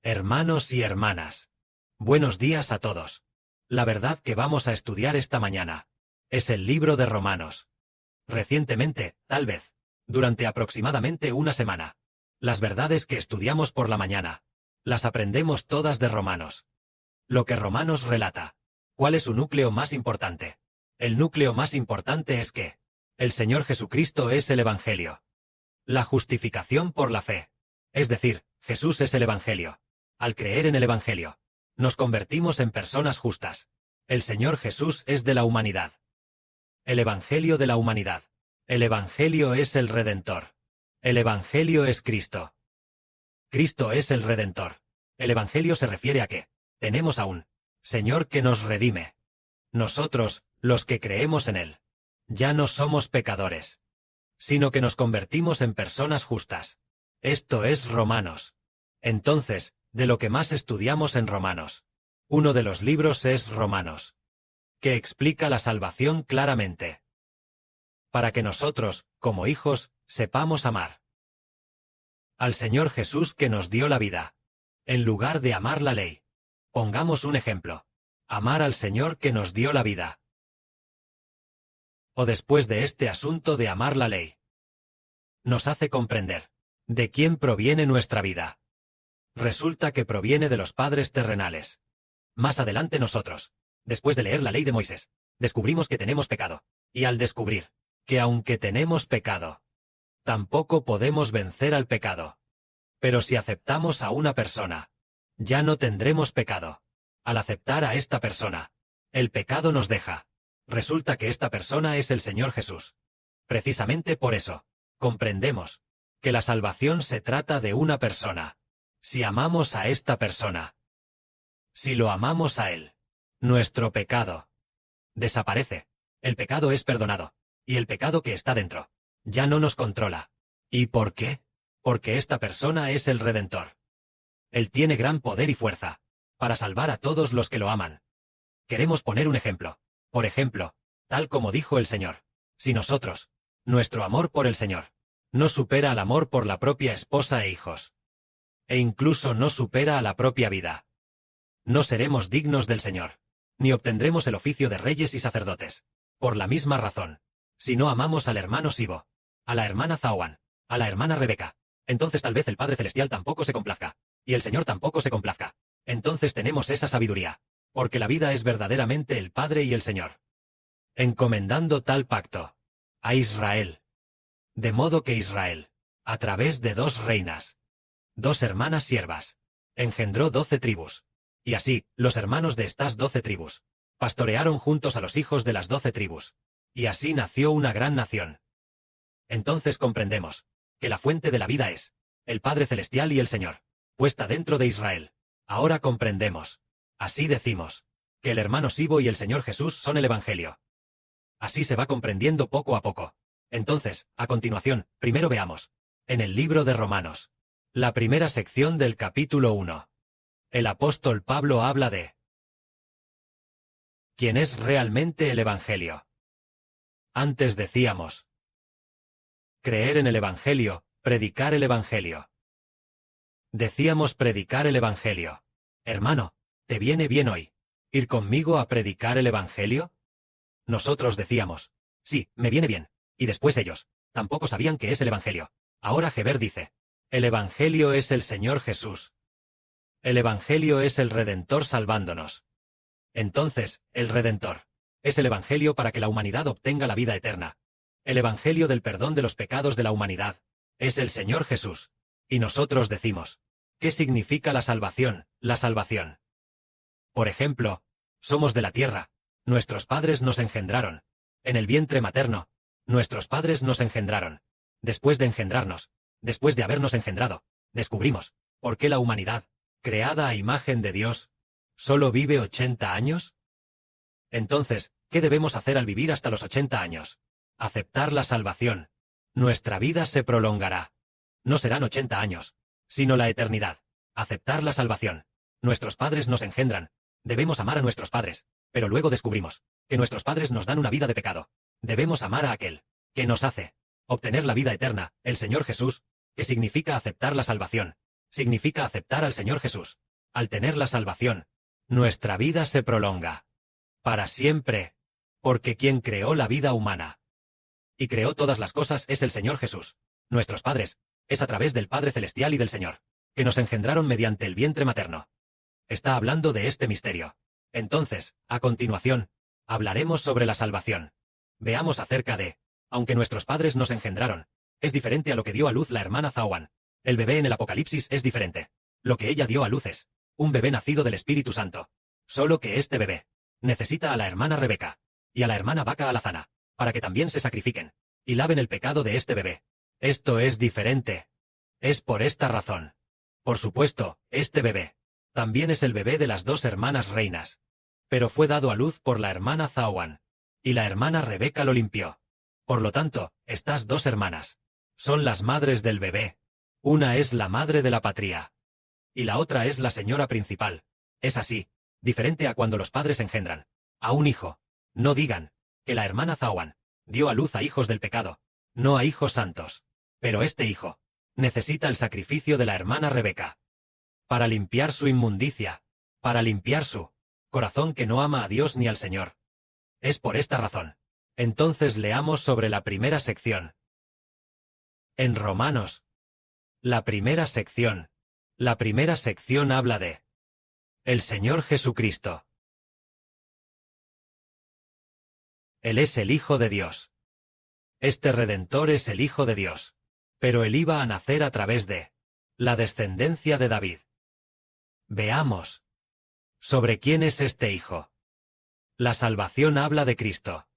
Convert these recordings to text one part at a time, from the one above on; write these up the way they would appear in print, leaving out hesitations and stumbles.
Hermanos y hermanas, buenos días a todos. La verdad que vamos a estudiar esta mañana es el libro de Romanos. Recientemente, tal vez, durante aproximadamente una semana, las verdades que estudiamos por la mañana, las aprendemos todas de Romanos. Lo que Romanos relata. ¿Cuál es su núcleo más importante? El núcleo más importante es que el Señor Jesucristo es el Evangelio. La justificación por la fe. Es decir, Jesús es el Evangelio. Al creer en el Evangelio, nos convertimos en personas justas. El Señor Jesús es de la humanidad. El Evangelio de la humanidad. El Evangelio es el Redentor. El Evangelio es Cristo. Cristo es el Redentor. El Evangelio se refiere a que tenemos a un Señor que nos redime. Nosotros, los que creemos en Él, ya no somos pecadores, sino que nos convertimos en personas justas. Esto es Romanos. Entonces, de lo que más estudiamos en Romanos, uno de los libros es Romanos, que explica la salvación claramente, para que nosotros, como hijos, sepamos amar al Señor Jesús que nos dio la vida, en lugar de amar la ley. Pongamos un ejemplo: amar al Señor que nos dio la vida. O después de este asunto de amar la ley, nos hace comprender de quién proviene nuestra vida. Resulta que proviene de los padres terrenales. Más adelante nosotros, después de leer la ley de Moisés, descubrimos que tenemos pecado. Y al descubrir que aunque tenemos pecado, tampoco podemos vencer al pecado. Pero si aceptamos a una persona, ya no tendremos pecado. Al aceptar a esta persona, el pecado nos deja. Resulta que esta persona es el Señor Jesús. Precisamente por eso, comprendemos que la salvación se trata de una persona. Si amamos a esta persona, si lo amamos a Él, nuestro pecado desaparece. El pecado es perdonado, y el pecado que está dentro ya no nos controla. ¿Y por qué? Porque esta persona es el Redentor. Él tiene gran poder y fuerza para salvar a todos los que lo aman. Queremos poner un ejemplo. Por ejemplo, tal como dijo el Señor, si nosotros, nuestro amor por el Señor, no supera al amor por la propia esposa e hijos, e incluso no supera a la propia vida, no seremos dignos del Señor, ni obtendremos el oficio de reyes y sacerdotes. Por la misma razón, si no amamos al hermano Sibo, a la hermana Zawan, a la hermana Rebeca, entonces tal vez el Padre Celestial tampoco se complazca, y el Señor tampoco se complazca. Entonces tenemos esa sabiduría, porque la vida es verdaderamente el Padre y el Señor, encomendando tal pacto a Israel. De modo que Israel, a través de 2 reinas, 2 hermanas siervas, engendró 12 tribus. Y así, los hermanos de estas 12 tribus pastorearon juntos a los hijos de las 12 tribus. Y así nació una gran nación. Entonces comprendemos que la fuente de la vida es el Padre Celestial y el Señor, puesta dentro de Israel. Ahora comprendemos. Así decimos que el hermano Sibo y el Señor Jesús son el Evangelio. Así se va comprendiendo poco a poco. Entonces, a continuación, primero veamos, en el libro de Romanos, la primera sección del capítulo 1. El apóstol Pablo habla de ¿quién es realmente el Evangelio? Antes decíamos creer en el Evangelio, predicar el Evangelio. Decíamos predicar el Evangelio. Hermano, ¿te viene bien hoy ir conmigo a predicar el Evangelio? Nosotros decíamos, sí, me viene bien. Y después ellos tampoco sabían qué es el Evangelio. Ahora Heber dice, el Evangelio es el Señor Jesús. El Evangelio es el Redentor salvándonos. Entonces, el Redentor es el Evangelio para que la humanidad obtenga la vida eterna. El Evangelio del perdón de los pecados de la humanidad es el Señor Jesús. Y nosotros decimos, ¿qué significa la salvación? La salvación. Por ejemplo, somos de la tierra. Nuestros padres nos engendraron. En el vientre materno, nuestros padres nos engendraron. Después de engendrarnos, después de habernos engendrado, descubrimos por qué la humanidad, creada a imagen de Dios, ¿solo vive 80 años? Entonces, ¿qué debemos hacer al vivir hasta los 80 años? Aceptar la salvación. Nuestra vida se prolongará. No serán 80 años, sino la eternidad. Aceptar la salvación. Nuestros padres nos engendran. Debemos amar a nuestros padres, pero luego descubrimos que nuestros padres nos dan una vida de pecado. Debemos amar a aquel que nos hace obtener la vida eterna, el Señor Jesús, que significa aceptar la salvación. significa aceptar al Señor Jesús. Al tener la salvación, nuestra vida se prolonga para siempre, porque quien creó la vida humana y creó todas las cosas es el Señor Jesús. Nuestros padres, es a través del Padre Celestial y del Señor, que nos engendraron mediante el vientre materno. Está hablando de este misterio. Entonces, a continuación, hablaremos sobre la salvación. Veamos acerca de, aunque nuestros padres nos engendraron, es diferente a lo que dio a luz la hermana Zawan. El bebé en el Apocalipsis es diferente. Lo que ella dio a luz es un bebé nacido del Espíritu Santo. Solo que este bebé necesita a la hermana Rebeca y a la hermana Vaca Alazana, para que también se sacrifiquen y laven el pecado de este bebé. Esto es diferente. Es por esta razón. Por supuesto, este bebé también es el bebé de las dos hermanas reinas, pero fue dado a luz por la hermana Zawan, y la hermana Rebeca lo limpió. Por lo tanto, estas dos hermanas son las madres del bebé. Una es la madre de la patria, y la otra es la señora principal. Es así, diferente a cuando los padres engendran a un hijo. No digan que la hermana Zawan dio a luz a hijos del pecado, no a hijos santos. Pero este hijo necesita el sacrificio de la hermana Rebeca para limpiar su inmundicia, para limpiar su corazón que no ama a Dios ni al Señor. Es por esta razón. Entonces leamos sobre la primera sección. En Romanos, la primera sección habla de el Señor Jesucristo. Él es el Hijo de Dios. Este Redentor es el Hijo de Dios, pero él iba a nacer a través de la descendencia de David. Veamos sobre quién es este Hijo. La salvación habla de Cristo.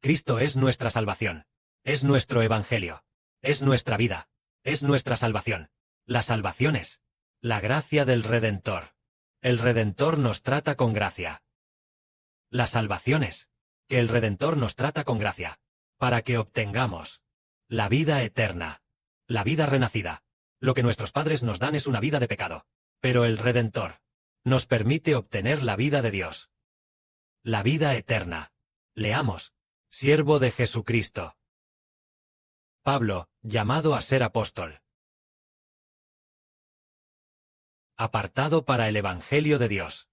Cristo es nuestra salvación, es nuestro evangelio, es nuestra vida, es nuestra salvación. La salvación es la gracia del Redentor. El Redentor nos trata con gracia. La salvación es que el Redentor nos trata con gracia, para que obtengamos la vida eterna, la vida renacida. Lo que nuestros padres nos dan es una vida de pecado, pero el Redentor nos permite obtener la vida de Dios. La vida eterna. Leamos, siervo de Jesucristo. Pablo, llamado a ser apóstol. Apartado para el Evangelio de Dios.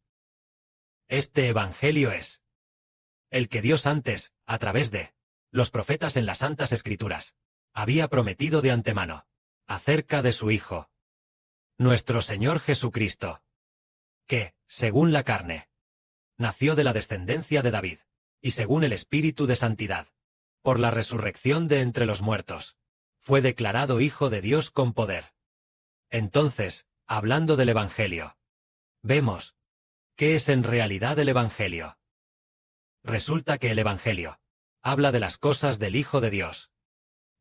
Este Evangelio es el que Dios antes, a través de los profetas en las Santas Escrituras, había prometido de antemano, acerca de su Hijo, nuestro Señor Jesucristo, que, según la carne, nació de la descendencia de David, y según el Espíritu de Santidad, por la resurrección de entre los muertos, fue declarado Hijo de Dios con poder. Entonces, hablando del Evangelio, vemos, ¿qué es en realidad el Evangelio? Resulta que el Evangelio habla de las cosas del Hijo de Dios.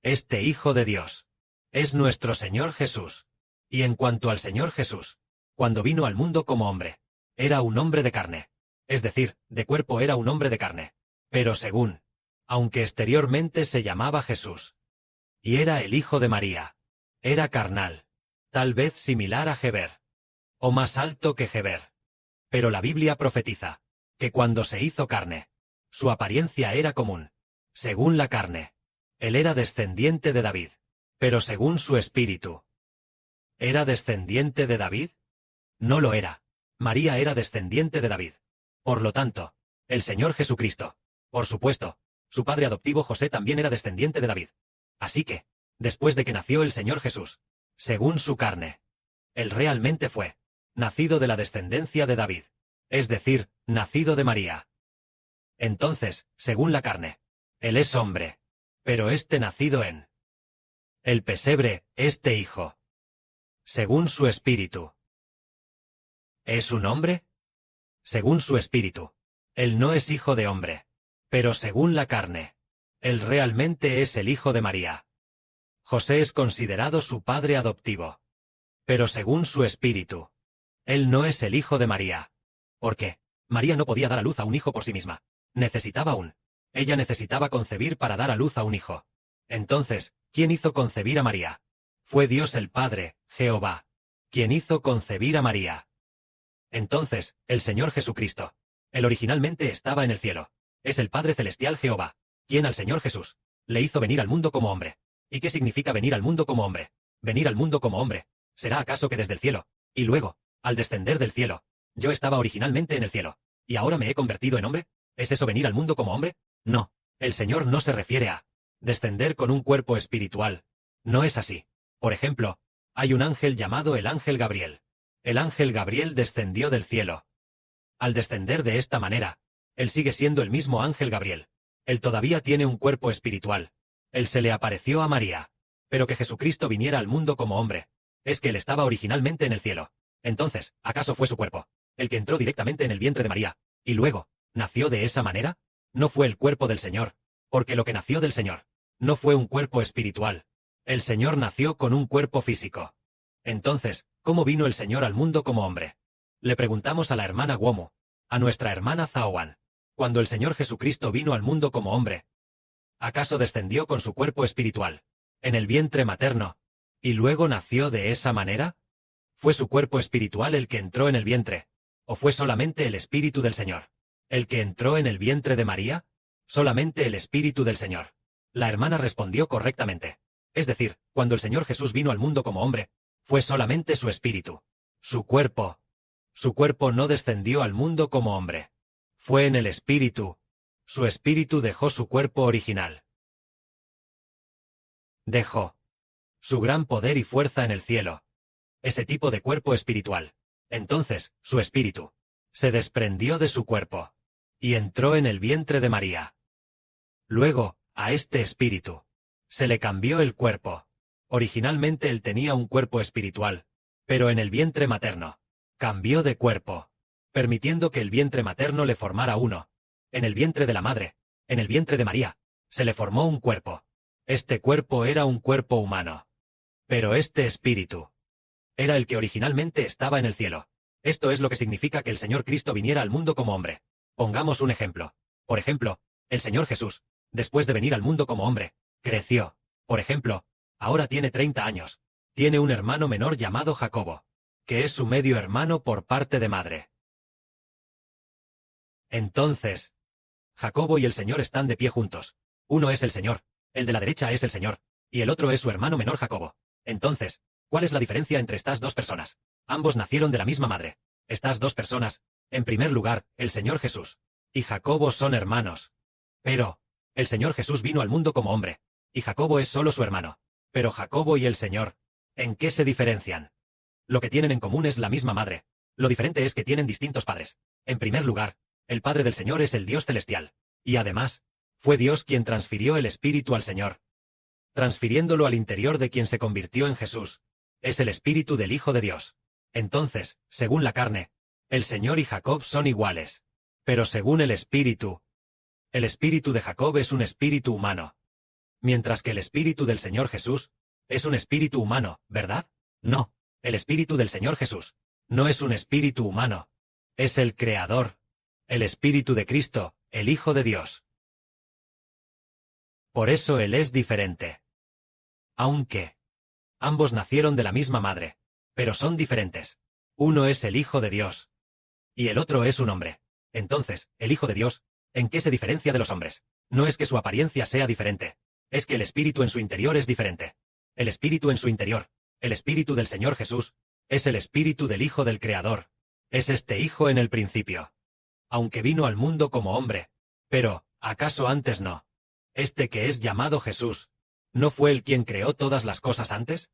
Este Hijo de Dios es nuestro Señor Jesús. Y en cuanto al Señor Jesús, cuando vino al mundo como hombre, era un hombre de carne. Es decir, de cuerpo era un hombre de carne. Pero según, aunque exteriormente se llamaba Jesús, y era el Hijo de María, era carnal, tal vez similar a Heber, o más alto que Heber. Pero la Biblia profetiza que cuando se hizo carne, su apariencia era común. Según la carne, él era descendiente de David, pero según su espíritu, ¿era descendiente de David? No lo era. María era descendiente de David. Por lo tanto, el Señor Jesucristo, por supuesto, su padre adoptivo José también era descendiente de David. Así que, después de que nació el Señor Jesús, según su carne, él realmente fue nacido de la descendencia de David, es decir, nacido de María. Entonces, según la carne, él es hombre, pero nacido en el pesebre, este hijo, según su espíritu. ¿Es un hombre? Según su espíritu, él no es hijo de hombre, pero según la carne, él realmente es el hijo de María. José es considerado su padre adoptivo, pero según su espíritu, él no es el hijo de María. ¿Por qué? María no podía dar a luz a un hijo por sí misma. Necesitaba ella necesitaba concebir para dar a luz a un hijo. Entonces, ¿quién hizo concebir a María? Fue Dios el Padre, Jehová, quien hizo concebir a María. Entonces, el Señor Jesucristo, él originalmente estaba en el cielo. Es el Padre Celestial Jehová, quien al Señor Jesús le hizo venir al mundo como hombre. ¿Y qué significa venir al mundo como hombre? Venir al mundo como hombre ¿Será acaso que desde el cielo, y luego, al descender del cielo, yo estaba originalmente en el cielo, y ahora me he convertido en hombre? ¿Es eso venir al mundo como hombre? No, el Señor no se refiere a descender con un cuerpo espiritual. No es así. Por ejemplo, hay un ángel llamado el ángel Gabriel. El ángel Gabriel descendió del cielo. Al descender de esta manera, él sigue siendo el mismo ángel Gabriel. Él todavía tiene un cuerpo espiritual. Él se le apareció a María. Pero que Jesucristo viniera al mundo como hombre, es que él estaba originalmente en el cielo. Entonces, ¿acaso fue su cuerpo el que entró directamente en el vientre de María, y luego, nació de esa manera? No fue el cuerpo del Señor, porque lo que nació del Señor no fue un cuerpo espiritual. El Señor nació con un cuerpo físico. Entonces, ¿cómo vino el Señor al mundo como hombre? Le preguntamos a la hermana Womu, a nuestra hermana Zaowan, cuando el Señor Jesucristo vino al mundo como hombre, ¿acaso descendió con su cuerpo espiritual en el vientre materno, y luego nació de esa manera? ¿Fue su cuerpo espiritual el que entró en el vientre, o fue solamente el Espíritu del Señor el que entró en el vientre de María? Solamente el Espíritu del Señor. La hermana respondió correctamente. Es decir, cuando el Señor Jesús vino al mundo como hombre, fue solamente su espíritu. Su cuerpo no descendió al mundo como hombre. Fue en el espíritu. Su espíritu dejó su cuerpo original. Dejó su gran poder y fuerza en el cielo. Ese tipo de cuerpo espiritual. Entonces, su espíritu se desprendió de su cuerpo y entró en el vientre de María. Luego, a este espíritu se le cambió el cuerpo. Originalmente él tenía un cuerpo espiritual, pero en el vientre materno cambió de cuerpo, permitiendo que el vientre materno le formara uno. En el vientre de la madre, en el vientre de María, se le formó un cuerpo. Este cuerpo era un cuerpo humano. Pero este espíritu era el que originalmente estaba en el cielo. Esto es lo que significa que el Señor Cristo viniera al mundo como hombre. Pongamos un ejemplo. Por ejemplo, el Señor Jesús, después de venir al mundo como hombre, creció. Por ejemplo, ahora tiene 30 años. Tiene un hermano menor llamado Jacobo, que es su medio hermano por parte de madre. Entonces, Jacobo y el Señor están de pie juntos. Uno es el Señor, el de la derecha es el Señor, y el otro es su hermano menor Jacobo. Entonces, ¿cuál es la diferencia entre estas dos personas? Ambos nacieron de la misma madre. Estas dos personas, en primer lugar, el Señor Jesús y Jacobo son hermanos. Pero, el Señor Jesús vino al mundo como hombre, y Jacobo es solo su hermano. Pero Jacobo y el Señor, ¿en qué se diferencian? Lo que tienen en común es la misma madre. Lo diferente es que tienen distintos padres. En primer lugar, el Padre del Señor es el Dios celestial. Y además, fue Dios quien transfirió el Espíritu al Señor, transfiriéndolo al interior de quien se convirtió en Jesús. Es el Espíritu del Hijo de Dios. Entonces, según la carne, el Señor y Jacob son iguales. Pero según el Espíritu de Jacob es un espíritu humano. Mientras que el Espíritu del Señor Jesús es un espíritu humano, ¿verdad? No, el Espíritu del Señor Jesús no es un espíritu humano. Es el Creador, el Espíritu de Cristo, el Hijo de Dios. Por eso Él es diferente. Aunque ambos nacieron de la misma madre, pero son diferentes. Uno es el Hijo de Dios y el otro es un hombre. Entonces, el Hijo de Dios, ¿en qué se diferencia de los hombres? No es que su apariencia sea diferente, es que el espíritu en su interior es diferente. El espíritu en su interior, el Espíritu del Señor Jesús, es el Espíritu del Hijo del Creador. Es este Hijo en el principio. Aunque vino al mundo como hombre. Pero, ¿acaso antes no? Este que es llamado Jesús, ¿no fue él quien creó todas las cosas antes?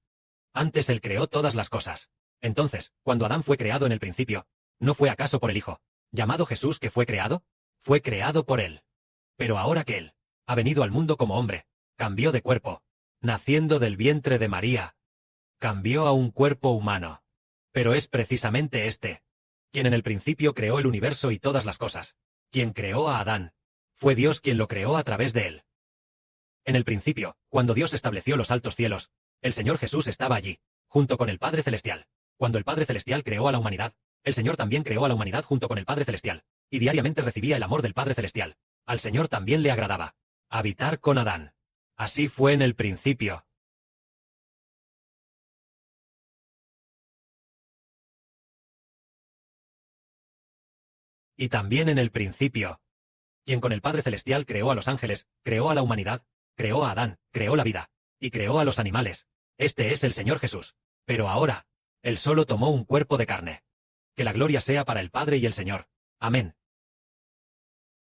Antes él creó todas las cosas. Entonces, cuando Adán fue creado en el principio, ¿no fue acaso por el Hijo, llamado Jesús, que fue creado? Fue creado por él. Pero ahora que él ha venido al mundo como hombre, cambió de cuerpo, naciendo del vientre de María, cambió a un cuerpo humano. Pero es precisamente este quien en el principio creó el universo y todas las cosas, quien creó a Adán. Fue Dios quien lo creó a través de él. En el principio, cuando Dios estableció los altos cielos, el Señor Jesús estaba allí, junto con el Padre Celestial. Cuando el Padre Celestial creó a la humanidad, el Señor también creó a la humanidad junto con el Padre Celestial, y diariamente recibía el amor del Padre Celestial. Al Señor también le agradaba habitar con Adán. Así fue en el principio. Y también en el principio, quien con el Padre Celestial creó a los ángeles, creó a la humanidad, creó a Adán, creó la vida, y creó a los animales. Este es el Señor Jesús. Pero ahora, Él solo tomó un cuerpo de carne. Que la gloria sea para el Padre y el Señor. Amén.